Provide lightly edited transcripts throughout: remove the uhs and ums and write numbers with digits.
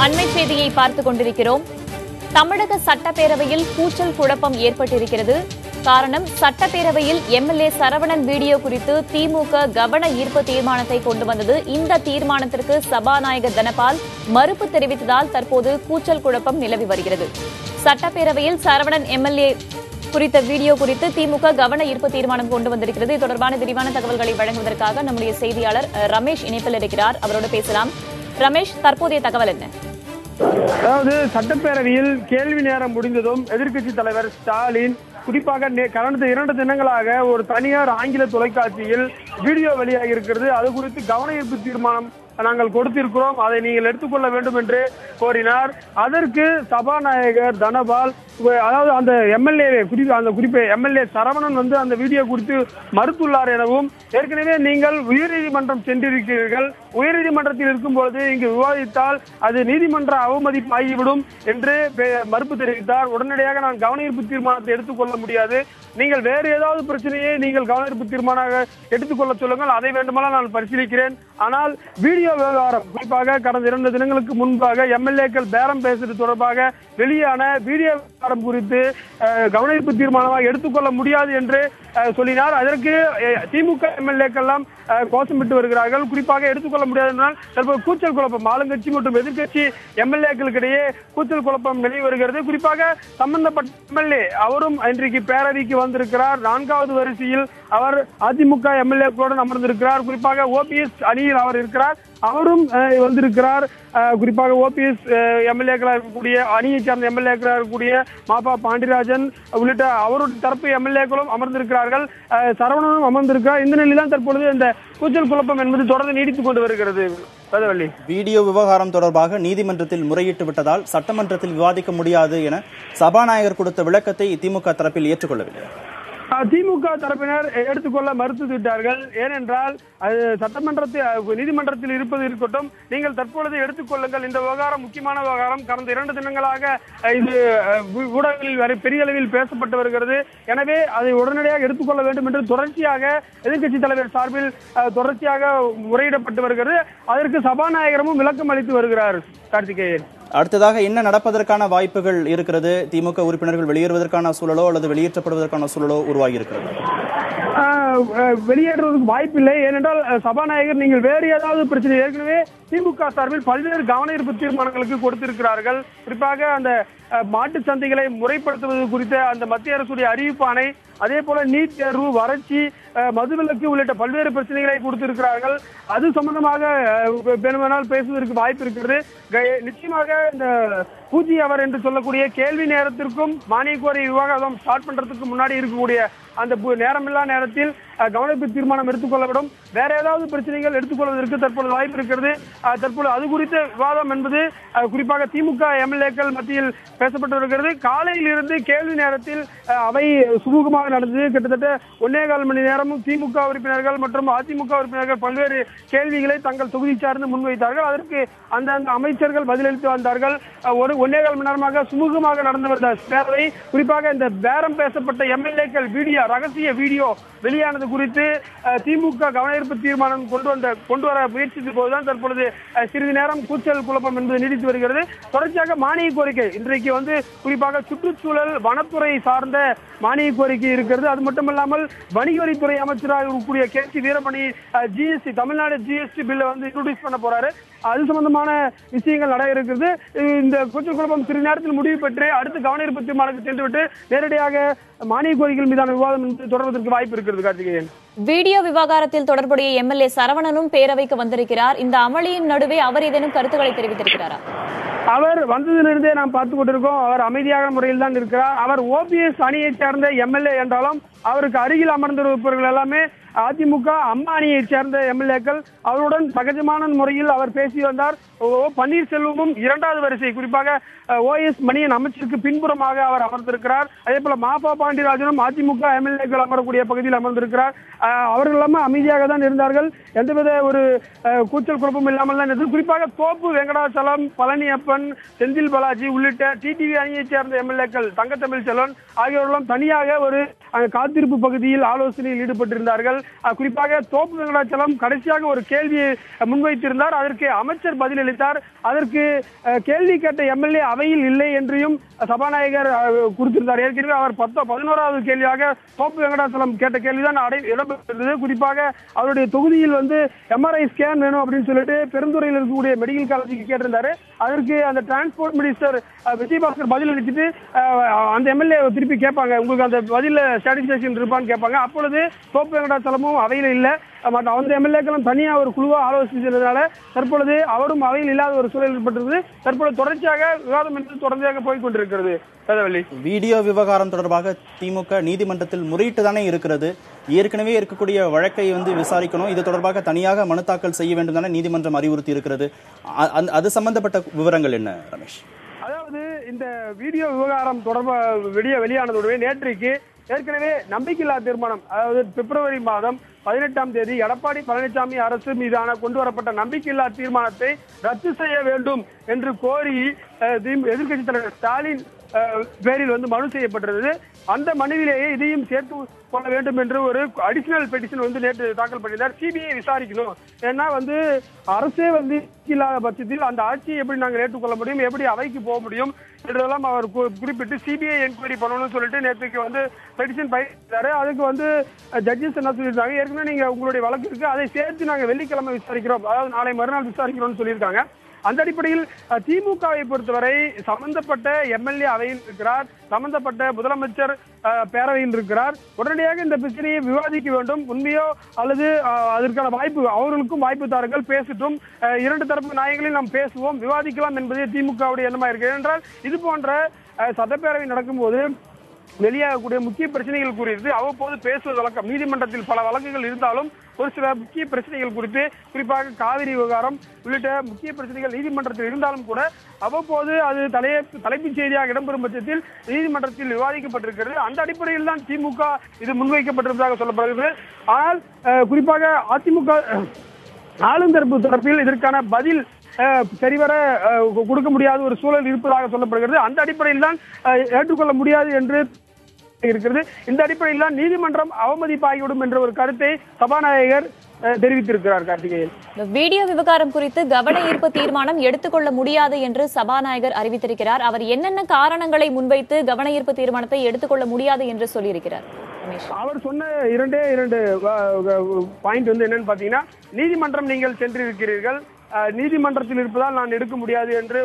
அண்மை செய்தியை பார்த்துக் கொண்டிருக்கிறோம். தமிழக சட்டப்பேரவையில் கூச்சல் குழப்பம் ஏற்பட்டிருக்கிறது. காரணம், சட்டப்பேரவையில் எம்எல்ஏ சரவணன் வீடியோ குறித்து திமுக கவன ஈர்ப்பு தீர்மானத்தை கொண்டு வந்தது. இந்த தீர்மானத்திற்கு சபாநாயகர் தனபால் மறுப்பு தெரிவித்ததால் தற்போது கூச்சல் குழப்பம் நிலவி வருகிறது. சட்டப்பேரவையில் சரவணன் எம்எல்ஏ குறித்த வீடியோ குறித்து திமுக கவன ஈர்ப்பு தீர்மானம் கொண்டு வந்திருக்கிறது. இது தொடர்பான விரிவான தகவல்களை வழங்குவதற்காக நம்முடைய செய்தியாளர் ரமேஷ் இணைப்பில் இருக்கிறார். அவரோடு பேசலாம். ரமேஷ், தற்போதைய தகவல் என்ன? அதாவது சட்டப்பேரவையில் கேள்வி நேரம் முடிந்ததும் எதிர்க்கட்சி தலைவர் ஸ்டாலின் குறிப்பாக கடந்த 2 தினங்களாக ஒரு தனியார் ஆங்கில தொலைக்காட்சியில் வீடியோ வெளியாகி இருக்கிறது. அது குறித்து கவன ஈர்ப்பு தீர்மானம் நாங்கள் கொடுத்திருக்கிறோம், அதை நீங்கள் எடுத்துக்கொள்ள வேண்டும் என்று கோரினார். அதற்கு சபாநாயகர் தனபால், அதாவது அந்த எம்எல்ஏ எம்எல்ஏ சரவணன் அந்த வீடியோ குறித்து மறுத்துள்ளார் எனவும், ஏற்கனவே நீங்கள் உயர்நீதிமன்றம் சென்றிருக்கிறீர்கள், உயர்நீதிமன்றத்தில் இருக்கும்போது இங்கு விவாதித்தால் அது நீதிமன்ற அவமதிப்பு ஆகிவிடும் என்று மறுப்பு தெரிவித்தார். உடனடியாக நான் கவன ஈர்ப்பு தீர்மானத்தை எடுத்துக்கொள்ள முடியாது, நீங்கள் வேறு ஏதாவது பிரச்சனையை நீங்கள் கவன ஈர்ப்பு தீர்மானமாக எடுத்துக்கொள்ள சொல்லுங்கள், அதை வேண்டுமானால் நான் பரிசீலிக்கிறேன். ஆனால் வீடியோ விவகாரம், குறிப்பாக கடந்த 2 தினங்களுக்கு முன்பாக எம்எல்ஏக்கள் பேரம் பேசுவது தொடர்பாக வெளியான வீடியோ விவகாரம் குறித்து கவன ஈர்ப்பு தீர்மானமாக எடுத்துக்கொள்ள முடியாது என்று சொல்லினார். அதற்கு திமுக எம்எல்ஏக்கள் எல்லாம் கோஷமிட்டு வருகிறார்கள். குறிப்பாக எடுத்துக்கொள்ள முடியாது என்றால் தற்போது கூச்சல் குழப்பம் ஆளுங்கட்சி மற்றும் எதிர்கட்சி எம்எல்ஏக்களுக்கிடையே கூச்சல் குழப்பம் நிலவி வருகிறது. குறிப்பாக சம்பந்தப்பட்ட எம்எல்ஏ அவரும் இன்றைக்கு பேரவைக்கு வந்திருக்கிறார். 4வது வரிசையில் அவர் அதிமுக எம்எல்ஏக்களுடன் அமர்ந்திருக்கிறார். குறிப்பாக ஓபிஎஸ் அணியில் அவர் இருக்கிறார், அவரும் வந்திருக்கிறார். குறிப்பாக ஓபிஎஸ் எம்எல்ஏக்களாக இருக்கக்கூடிய அணியை சார்ந்த எம்எல்ஏக்களாக இருக்கக்கூடிய மாபா பாண்டியராஜன் உள்ளிட்ட அவருடைய தரப்பு எம்எல்ஏக்களும் அமர்ந்திருக்கிறார்கள். சரவணனும் அமர்ந்திருக்கிறார். இந்த நிலையில்தான் தற்பொழுது இந்த கூச்சல் குழப்பம் என்பது தொடர்ந்து நீடித்துக் கொண்டு வருகிறது. வீடியோ விவகாரம் தொடர்பாக நீதிமன்றத்தில் முறையிட்டு விட்டதால் சட்டமன்றத்தில் விவாதிக்க முடியாது என சபாநாயகர் கொடுத்த விளக்கத்தை திமுக தரப்பில் ஏற்றுக்கொள்ளவில்லை. திமுக தரப்பினர் எடுத்துக்கொள்ள மறுத்து விட்டார்கள். ஏனென்றால் அது நீதிமன்றத்தில் இருப்பது இருக்கட்டும், நீங்கள் தற்பொழுது எடுத்துக்கொள்ளுங்கள், இந்த விவகாரம் முக்கியமான விவகாரம், கடந்த 2 தினங்களாக இது ஊடகங்களில் பெரிய அளவில் பேசப்பட்டு வருகிறது, எனவே அதை உடனடியாக எடுத்துக்கொள்ள வேண்டும் என்று தொடர்ச்சியாக எதிர்க்கட்சி தலைவர் சார்பில் தொடர்ச்சியாக முறையிடப்பட்டு வருகிறது. அதற்கு சபாநாயகரமும் விளக்கம் அளித்து வருகிறார். கார்த்திகேயன், அடுத்ததாக என்ன நடப்பதற்கான வாய்ப்புகள் இருக்கிறது? திமுக உறுப்பினர்கள் வெளியேறுவதற்கான சூழலோ அல்லது வெளியேற்றப்படுவதற்கான சூழலோ உருவாகி இருக்கிறது? வெளியேறுவதற்கு வாய்ப்பில்லை. ஏனென்றால் சபாநாயகர் நீங்கள் வேறு ஏதாவது பிரச்சனை, ஏற்கனவே திமுக சார்பில் பல்வேறு கவன ஈர்ப்பு தீர்மானங்களுக்கு கொடுத்திருக்கிறார்கள். குறிப்பாக அந்த மாட்டு சந்தைகளை முறைப்படுத்துவது குறித்த அந்த மத்திய அரசுடைய அறிவிப்பானை, அதே போல நீட் தேர்வு, வறட்சி, மதுவிலக்கு உள்ளிட்ட பல்வேறு பிரச்சனைகளை கொடுத்திருக்கிறார்கள். அது சம்பந்தமாக வேணுமானால் பேசுவதற்கு வாய்ப்பு இருக்கிறது. நிச்சயமாக இந்த பூஜ்ஜி அவர் என்று சொல்லக்கூடிய கேள்வி நேரத்திற்கும் மானிய கோரிய விவாதம் ஸ்டார்ட் பண்றதுக்கு முன்னாடி இருக்கக்கூடிய அந்த நேரமில்லா நேரத்தில் கவனிப்பு தீர்மானம் எடுத்துக்கொள்ளப்படும். வேற ஏதாவது பிரச்சனைகள் எடுத்துக்கொள்வதற்கு தற்போது வாய்ப்பு இருக்கிறது. தற்போது அது குறித்த விவாதம் என்பது குறிப்பாக திமுக எம்எல்ஏக்கள் மத்தியில் பேசப்பட்டு வருகிறது. காலையில் இருந்து கேள்வி நேரத்தில் அவை சுமூகமாக நடந்தது. கிட்டத்தட்ட 1.25 மணி நேரமும் திமுக உறுப்பினர்கள் மற்றும் அதிமுக உறுப்பினர்கள் பல்வேறு கேள்விகளை தங்கள் தொகுதி சார்ந்து முன்வைத்தார்கள். அதற்கு அந்த அமைச்சர்கள் பதிலளித்து வந்தார்கள். 1.25 மணி நேரமாக சுமூகமாக நடந்து வந்த பேரவை, குறிப்பாக இந்த பேரம் பேசப்பட்ட எம்எல்ஏக்கள் வீடியோ, ரகசிய வீடியோ வெளியானது குறித்து திமுக கவன ஈர்ப்பு தீர்மானம் கொண்டு வர முயற்சித்த போதுதான் தற்பொழுது சிறிது நேரம் கூச்சல் குழப்பம் என்பது நீடித்து வருகிறது. தொடர்ச்சியாக மானிய கோரிக்கை இன்றைக்கு குறிப்பாக சுற்றுச்சூழல் வனத்துறை சார்ந்த மானிய கோரிக்கை இருக்கிறது. அது மட்டுமல்லாமல் வணிக வரித்துறை அமைச்சராக இருக்கக்கூடிய KC. Veeramani GST, Tamil Nadu GST பில்லை இன்ட்ரோடியூஸ் பண்ண போறாரு. அது சம்பந்தமான விஷயங்கள் நட இருக்கிறது. இந்த கூச்சல் குழப்பம் சிறிது நேரத்தில் முடிவு பெற்று அடுத்து கவன ஈர்ப்பு தீர்மானத்துக்கு சென்றுவிட்டு நேரடியாக மானிய கோரிக்கைகள் மீதான விவாதம் தொடர்வதற்கு வாய்ப்பு இருக்கிறது. கார்த்திகேயன், வீடியோ விவகாரத்தில் தொடர்புடைய எம்எல்ஏ சரவணனும் பேரவைக்கு வந்திருக்கிறார். இந்த அமளியின் நடுவே அவர் ஏதேனும் கருத்துக்களை தெரிவித்திருக்கிறாரா? அவர் வந்ததிலிருந்தே நாம் பார்த்துக் கொண்டிருக்கோம். அவர் அமைதியான முறையில் தான் இருக்கிறார். அவர் ஓபிஎஸ் அணியை சேர்ந்த எம்எல்ஏ என்றாலும் அவருக்கு அருகில் அமர்ந்திருப்பவர்கள் எல்லாமே அதிமுக அம்மா அணியை சேர்ந்த எம்எல்ஏக்கள். அவருடன் சகஜமான முறையில் அவர் பேசி வந்தார். பன்னீர்செல்வமும் 2வது வரிசை, குறிப்பாக ஓஎஸ் மணியன் அமைச்சருக்கு பின்புறமாக அவர் அமர்ந்திருக்கிறார். அதே போல மாபா பாண்டியராஜனும் அதிமுக எம்எல்ஏக்கள் அமரக்கூடிய பகுதியில் அமர்ந்திருக்கிறார். அவர்கள் எல்லாமே அமைதியாக தான் இருந்தார்கள். எந்தவித ஒரு கூச்சல் குழப்பம் இல்லாமல் தான் இருந்தது. குறிப்பாக தோப்பு வெங்கடாச்சலம், பழனியப்பன், செந்தில் பாலாஜி உள்ளிட்ட டிடிவி அணியை சேர்ந்த எம்எல்ஏக்கள், தங்கத்தமிழ் செல்வன் ஆகியோரெல்லாம் தனியாக ஒரு காத்திருப்பு பகுதியில் ஆலோசனையில் ஈடுபட்டிருந்தார்கள். குறிப்பாக தோப்பு வெங்கடாச்சலம் கடைசியாக ஒரு கேள்வியை முன்வைத்திருந்தார். அதற்கு அமைச்சர் பதிலளித்தார். அதற்கு கேள்வி கேட்ட எம்எல்ஏ அவையில் இல்லை என்றும் சபாநாயகர் கொடுத்திருந்தார். ஏற்கனவே அவர் 11வது கேள்வியாக தோப்பு வெங்கடாச்சலம் கேட்ட கேள்விதான் இடம்பெற்றிருந்தது. குறிப்பாக அவருடைய தொகுதியில் எம்ஆர்ஐ ஸ்கேன் வேணும் அப்படின்னு சொல்லிட்டு பெருந்துறையில் இருக்கக்கூடிய மெடிக்கல் காலேஜுக்கு கேட்டிருந்தாரு. அதற்கு அந்த டிரான்ஸ்போர்ட் மினிஸ்டர் விஜயபாஸ்கர் பதில் அளிச்சுட்டு அந்த எம்எல்ஏ திருப்பி கேட்பாங்க, உங்களுக்கு அந்த பதில சாட்டிஸ்பேக்ஷன் இருப்பான்னு கேட்பாங்க. அப்பொழுது தோப்பு வெங்கடாச்சலமும் அவையில் இல்லை, அந்த எம்எல்ஏக்களும் தனியா ஒரு குழுவா ஆலோசிச்சதுனால தற்பொழுது அவரும் அவையில் இல்லாத ஒரு சூழல் ஏற்பட்டது. தற்பொழுது தொடர்ச்சியாக விவாதம் என்று தொடர்ச்சியாக போய் கொண்டிருக்கிறது. வீடியோ விவகாரம் தொடர்பாக திமுக நீதிமன்றத்தில் முறையிட்டு தானே இருக்கிறது. ஏற்கனவே இருக்கக்கூடிய வழக்கை விசாரிக்கணும், இது தொடர்பாக தனியாக மனு தாக்கல் செய்ய வேண்டும் தானே நீதிமன்றம் அறிவுறுத்தி இருக்கிறது. அது சம்பந்தப்பட்ட விவரங்கள் என்ன ரமேஷ்? அதாவது இந்த வீடியோ விவகாரம் தொடர்பாக வெளியானதுடன் நேற்றைக்கு ஏற்கனவே நம்பிக்கையில்லா தீர்மானம், அதாவது பிப்ரவரி மாதம் 18ஆம் தேதி எடப்பாடி பழனிசாமி அரசு மீதான கொண்டு வரப்பட்ட நம்பிக்கையில்லா தீர்மானத்தை ரத்து செய்ய வேண்டும் என்று கோரி எதிர்க்கட்சித் தலைவர் ஸ்டாலின் பேரில் மனு செய்யப்பட்டிருந்தது. அந்த மனுவிலேயே இதையும் சேர்த்து கொள்ள வேண்டும் என்று ஒரு அடிஷனல் பெட்டிஷன் நேற்று தாக்கல் பண்ணினார். சிபிஐ விசாரிக்கணும், ஏன்னா அரசே இல்லாத பட்சத்தில் அந்த ஆட்சியை எப்படி நாங்கள் ஏற்றுக்கொள்ள முடியும், எப்படி அவைக்கு போக முடியும் என்றெல்லாம் அவர் குறிப்பிட்டு சிபிஐ என்கொயரி பண்ணணும்னு சொல்லிட்டு நேற்றுக்கு பெட்டிஷன் பயிர்த்தாரு. அதுக்கு ஜட்ஜஸ் என்ன சொல்லியிருக்காங்க, ஏற்கனவே நீங்க உங்களுடைய வழக்கு இருக்கு, அதை சேர்த்து நாங்கள் வெள்ளிக்கிழமை விசாரிக்கிறோம், அதாவது நாளை மறுநாள் விசாரிக்கிறோம்னு சொல்லியிருக்காங்க. அந்த அடிப்படையில் திமுகவை பொறுத்தவரை சம்பந்தப்பட்ட எம்எல்ஏ அவையில் இருக்கிறார், சம்பந்தப்பட்ட முதலமைச்சர் பேரவையில் இருக்கிறார். உடனடியாக இந்த பிரச்சனையை விவாதிக்க வேண்டும். உண்மையோ அல்லது அதற்கான வாய்ப்பு அவர்களுக்கும் வாய்ப்பு தாருங்கள், பேசட்டும், இரண்டு தரப்பு நாயகங்களில் நாம் பேசுவோம், விவாதிக்கலாம் என்பதே திமுகவுடைய எண்ணமா இருக்கு. ஏனென்றால் இது போன்ற சட்டப்பேரவை நடக்கும்போது வெளியாகக்கூடிய முக்கிய பிரச்சனைகள் குறித்து அவ்வப்போது பேசுவது வழக்கம். நீதிமன்றத்தில் பல வழக்குகள் இருந்தாலும் ஒரு சில முக்கிய பிரச்சனைகள் குறித்து, குறிப்பாக காவிரி விவகாரம் உள்ளிட்ட முக்கிய பிரச்சனைகள் நீதிமன்றத்தில் இருந்தாலும் கூட அவ்வப்போது அது தலைப்புச் செய்தியாக இடம்பெறும் பட்சத்தில் நீதிமன்றத்தில் விவாதிக்கப்பட்டிருக்கிறது. அந்த அடிப்படையில் தான் திமுக இது முன்வைக்கப்பட்டிருப்பதாக சொல்லப்படுகிறது. ஆனால் குறிப்பாக அதிமுக ஆளும் தரப்பில் இதற்கான பதில் சரிவர கொடுக்க முடியாத ஒரு சூழல் இருப்பதாக சொல்லப்படுகிறது. அந்த அடிப்படையில் தான் ஏற்றுக்கொள்ள முடியாது என்று இருக்கிறது. இந்த அடிப்படையில் தான் நீதிமன்றம் அவமதிப்பாகிவிடும் என்ற ஒரு கருத்தை சபாநாயகர் தெரிவித்திருக்கிறார். கார்த்திகேயன், வீடியோ விவகாரம் குறித்து கவன ஈர்ப்பு தீர்மானம் எடுத்துக்கொள்ள முடியாது என்று சபாநாயகர் அறிவித்திருக்கிறார். அவர் என்னென்ன காரணங்களை முன்வைத்து கவன ஈர்ப்பு தீர்மானத்தை எடுத்துக்கொள்ள முடியாது என்று சொல்லியிருக்கிறார்? அவர் சொன்ன இரண்டு பாயிண்ட் என்னன்னு பாத்தீங்கன்னா, நீதிமன்றம் நீங்கள் சென்றிருக்கிறீர்கள், நீதிமன்றத்தில் இருப்பதால் நான் எடுக்க முடியாது என்று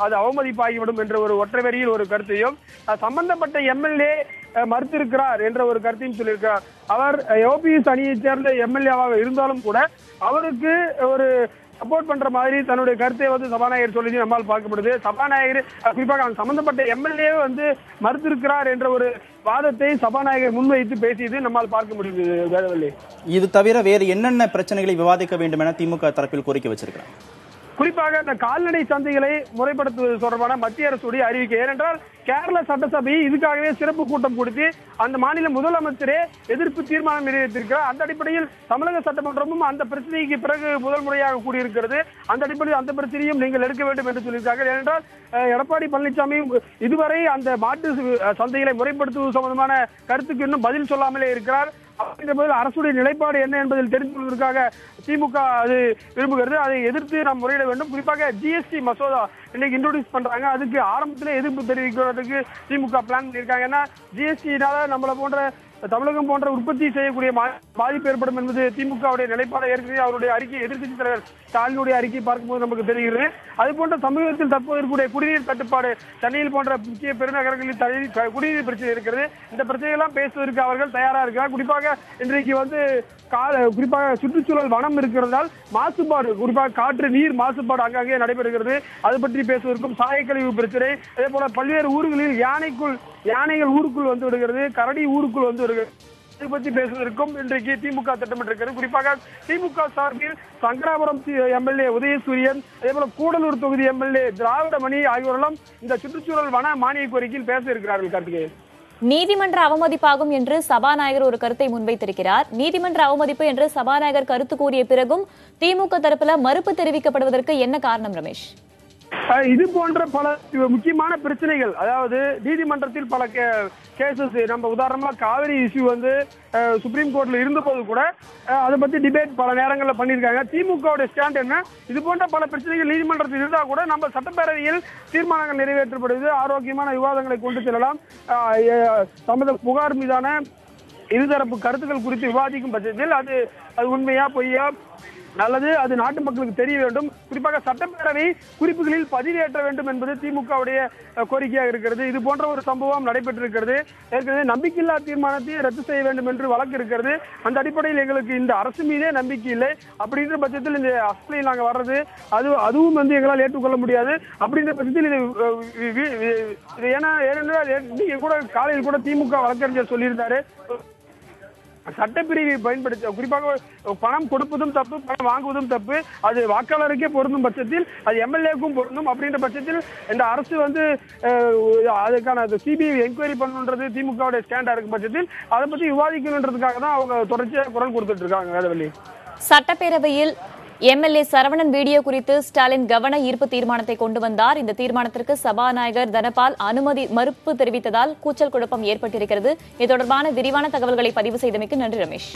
அது அவமதிப்பாகிவிடும் என்ற ஒரு ஒற்றை வரியில் ஒரு கருத்தையும், சம்பந்தப்பட்ட எம்எல்ஏ மறுத்திருக்கிறார் என்ற ஒரு கருத்தையும் சொல்லியிருக்கிறார். அவர் ஓபிஎஸ் அணியைச் சேர்ந்த எம்எல்ஏவாக இருந்தாலும் கூட அவருக்கு ஒரு சப்போர்ட் பண்ற மாதிரி தன்னுடைய கருத்தை சபாநாயகர் சொல்லி நம்மால் பார்க்கப்படுது. சபாநாயகர் குறிப்பாக சம்பந்தப்பட்ட எம்எல்ஏ மறுத்திருக்கிறார் என்ற ஒரு வாதத்தை சபாநாயகர் முன்வைத்து பேசியது நம்மால் பார்க்க முடியுது. இது தவிர வேறு என்னென்ன பிரச்சனைகளை விவாதிக்க வேண்டும் என திமுக தரப்பில் கோரிக்கை வச்சிருக்கிறார்? குறிப்பாக இந்த கால்நடை சந்தைகளை முறைப்படுத்துவது தொடர்பான மத்திய அரசுடைய அறிவிக்கை. ஏனென்றால் கேரள சட்டசபை இதுக்காகவே சிறப்பு கூட்டம் கொடுத்து அந்த மாநில முதலமைச்சரே எதிர்ப்பு தீர்மானம் நிறைவேற்றிருக்கிறார். அந்த அடிப்படையில் தமிழக சட்டமன்றமும் அந்த பிரச்சனைக்கு பிறகு முதல் முறையாக கூடியிருக்கிறது. அந்த அடிப்படையில் அந்த பிரச்சனையும் நீங்கள் எடுக்க வேண்டும் என்று சொல்லியிருக்காங்க. ஏனென்றால் எடப்பாடி பழனிசாமி இதுவரை அந்த மாட்டு சந்தைகளை முறைப்படுத்துவது சம்பந்தமான கருத்துக்கு இன்னும் பதில் சொல்லாமலே இருக்கிறார். அரசுடைய நிலைப்பாடு என்ன என்பதில் தெரிந்து கொள்வதற்காக திமுக அது விரும்புகிறது. அதை எதிர்த்து நாம் முறையிட வேண்டும். குறிப்பாக ஜிஎஸ்டி மசோதா இன்னைக்கு இன்ட்ரோடியூஸ் பண்றாங்க, அதுக்கு ஆரம்பத்திலே எதிர்ப்பு தெரிவிக்கிறதுக்கு திமுக பிளான் பண்ணியிருக்காங்க. ஏன்னா ஜிஎஸ்டினால நம்மள போன்ற தமிழகம் போன்ற உற்பத்தி செய்யக்கூடிய பாதிப்பு ஏற்படும் என்பது திமுகவுடைய நிலைப்பாடு. ஏற்கனவே அவருடைய அறிக்கை எதிர்க்கட்சி தலைவர் ஸ்டாலினுடைய அறிக்கை பார்க்கும்போது நமக்கு தெரிகிறது. அது போன்ற தமிழகத்தில் தற்போது இருக்கக்கூடிய குடிநீர் தட்டுப்பாடு, சென்னையில் போன்ற முக்கிய பெருநகரங்களில் குடிநீர் பிரச்சனை இருக்கிறது. இந்த பிரச்சனைகள்லாம் பேசுவதற்கு அவர்கள் தயாரா இருக்கிறார். குறிப்பாக இன்றைக்கு குறிப்பாக சுற்றுச்சூழல் வனம் இருக்கிறதால் மாசுபாடு, குறிப்பாக காற்று நீர் மாசுபாடு அங்கங்கே நடைபெறுகிறது. அது பற்றி பேசுவதற்கும், சாயக்கழிவு பிரச்சனை, அதே போல பல்வேறு ஊர்களில் யானைகள் ஊருக்குள் வந்து விடுகிறது, கரடி ஊருக்குள் வந்து விடுகிறது, இதை பற்றி பேசுவதற்கும் இன்றைக்கு திமுக திட்டமிட்டிருக்கிறது. குறிப்பாக திமுக சார்பில் சங்கராபுரம் எம்எல்ஏ உதயசூரியன், அதே போல கூடலூர் தொகுதி எம்எல்ஏ திராவிடமணி ஆகியோரெல்லாம் இந்த சுற்றுச்சூழல் வன மானிய கோரிக்கையில் பேச இருக்கிறார்கள். கார்த்திகேயன், நீதிமன்ற அவமதிப்பாகும் என்று சபாநாயகர் ஒரு கருத்தை முன்வைத்திருக்கிறார். நீதிமன்ற அவமதிப்பு என்று சபாநாயகர் கருத்து கூறிய பிறகும் திமுக தரப்புல மறுப்பு தெரிவிக்கப்படுவதற்கு என்ன காரணம் ரமேஷ்? இது போன்ற பல முக்கியமான பிரச்சனைகள், அதாவது நீதிமன்றத்தில் பல கேசஸ், நம்ம உதாரணமா காவிரி இஷ்யூ வந்து சுப்ரீம் கோர்ட்ல இருந்தபோது கூட அதை பத்தி டிபேட் பல நேரங்களில் பண்ணியிருக்காங்க. திமுகவுடைய ஸ்டாண்ட் என்ன? இது போன்ற பல பிரச்சனைகள் நீதிமன்றத்தில் இருந்தா கூட நம்ம சட்டப்பேரவையில் தீர்மானங்கள் நிறைவேற்றப்படுவது, ஆரோக்கியமான விவாதங்களை கொண்டு செல்லலாம். தமது புகார் மீதான இருதரப்பு கருத்துக்கள் குறித்து விவாதிக்கும் பட்சத்தில் அது உண்மையா பொய்யா, நல்லது, அது நாட்டு மக்களுக்கு தெரிய வேண்டும். குறிப்பாக சட்டப்பேரவை குறிப்புகளில் பதிவேற்ற வேண்டும் என்பது திமுகவுடைய கோரிக்கையாக இருக்கிறது. இது போன்ற ஒரு சம்பவம் நடைபெற்றிருக்கிறது. ஏற்கனவே நம்பிக்கையில்லா தீர்மானத்தை ரத்து செய்ய வேண்டும் என்று வழக்கு இருக்கிறது. அந்த அடிப்படையில் எங்களுக்கு இந்த அரசு மீதே நம்பிக்கை இல்லை. அப்படின்ற பட்சத்தில் இந்த அசலில் நாங்கள் வர்றது அதுவும் வந்து எங்களால் ஏற்றுக்கொள்ள முடியாது. அப்படின்ற பட்சத்தில் இது ஏனென்றால் நீங்க கூட காலையில் கூட திமுக வழக்கறிஞர் சொல்லியிருந்தாரு, சட்டப்பிரிவை பயன்படுத்த, குறிப்பாக பணம் கொடுப்பதும் தப்பு, பணம் வாங்குவதும் தப்பு, அது வாக்காளருக்கே பொருந்தும் பட்சத்தில் அது எம்எல்ஏக்கும் பொருந்தும். அப்படின்ற பட்சத்தில் இந்த அரசு வந்து அதுக்கான சிபிஐ என்கொயரி பண்ணுன்றது திமுகவுடைய ஸ்டாண்டா இருக்கும் பட்சத்தில் அதை பத்தி விவாதிக்கணுன்றதுக்காக தான் அவங்க தொடர்ச்சியாக குரல் கொடுத்துட்டு இருக்காங்க. வேதவள்ளி, சட்டப்பேரவையில் எம்எல்ஏ சரவணன் வீடியோ குறித்து ஸ்டாலின் கவன ஈர்ப்பு தீர்மானத்தை கொண்டு வந்தார். இந்த தீர்மானத்திற்கு சபாநாயகர் தனபால் அனுமதி மறுப்பு தெரிவித்ததால் கூச்சல் குழப்பம் ஏற்பட்டிருக்கிறது. இது தொடர்பான விரிவான தகவல்களை பதிவு செய்தமைக்கு நன்றி ரமேஷ்.